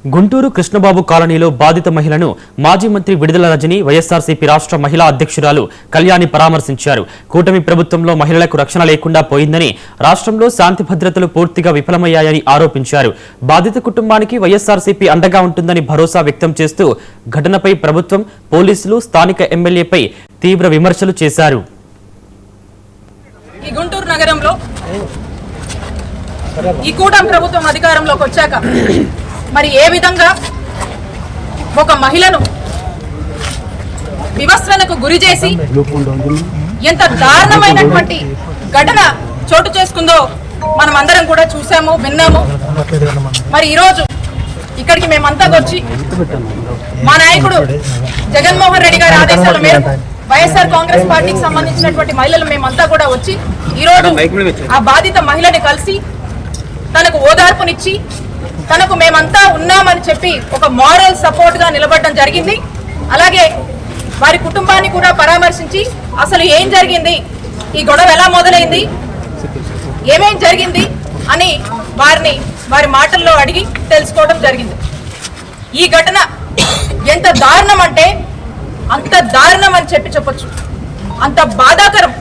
గుంటూరు కృష్ణబాబు కాలనీలో బాధిత మహిళను మాజీ మంత్రి విడుదల రజని వైఎస్ఆర్సీపీ రాష్ట్ర మహిళా అధ్యక్షురాలు కళ్యాణి పరామర్శించారు. కూటమి ప్రభుత్వంలో మహిళలకు రక్షణ లేకుండా పోయిందని, రాష్ట్రంలో శాంతి భద్రతలు పూర్తిగా విఫలమయ్యాయని ఆరోపించారు. బాధిత కుటుంబానికి వైఎస్ఆర్సీపీ అండగా ఉంటుందని భరోసా వ్యక్తం చేస్తూ ఘటనపై ప్రభుత్వం, పోలీసులు, స్థానిక ఎమ్మెల్యేపై తీవ్ర విమర్శలు చేశారు. ఈ గుంటూరు నగరంలో ఈ కూటమి ప్రభుత్వం అధికారంలోకి వచ్చాక మరి ఏ విధంగా ఒక మహిళను వివస్త్రణకు గురి చేసి ఎంత దారుణమైనటువంటి ఘటన చోటు చేసుకుందో మనం అందరం కూడా చూసాము, విన్నాము. మరి ఈరోజు ఇక్కడికి మేమంతా వచ్చి మా నాయకుడు జగన్మోహన్ రెడ్డి గారి ఆదేశాల మేరకు వైఎస్ఆర్ కాంగ్రెస్ పార్టీకి సంబంధించినటువంటి మహిళలు మేమంతా కూడా వచ్చి ఈరోజు ఆ బాధిత మహిళని కలిసి తనకు ఓదార్పునిచ్చి తనకు మేమంతా ఉన్నామని చెప్పి ఒక మారల్ సపోర్ట్ గా నిలబడడం జరిగింది. అలాగే వారి కుటుంబాన్ని కూడా పరామర్శించి అసలు ఏం జరిగింది, ఈ గొడవ ఎలా మొదలైంది, ఏమేం జరిగింది అని వారి మాటల్లో అడిగి తెలుసుకోవడం జరిగింది. ఈ ఘటన ఎంత దారుణం అంటే అంత దారుణం అని చెప్పొచ్చు, అంత బాధాకరం.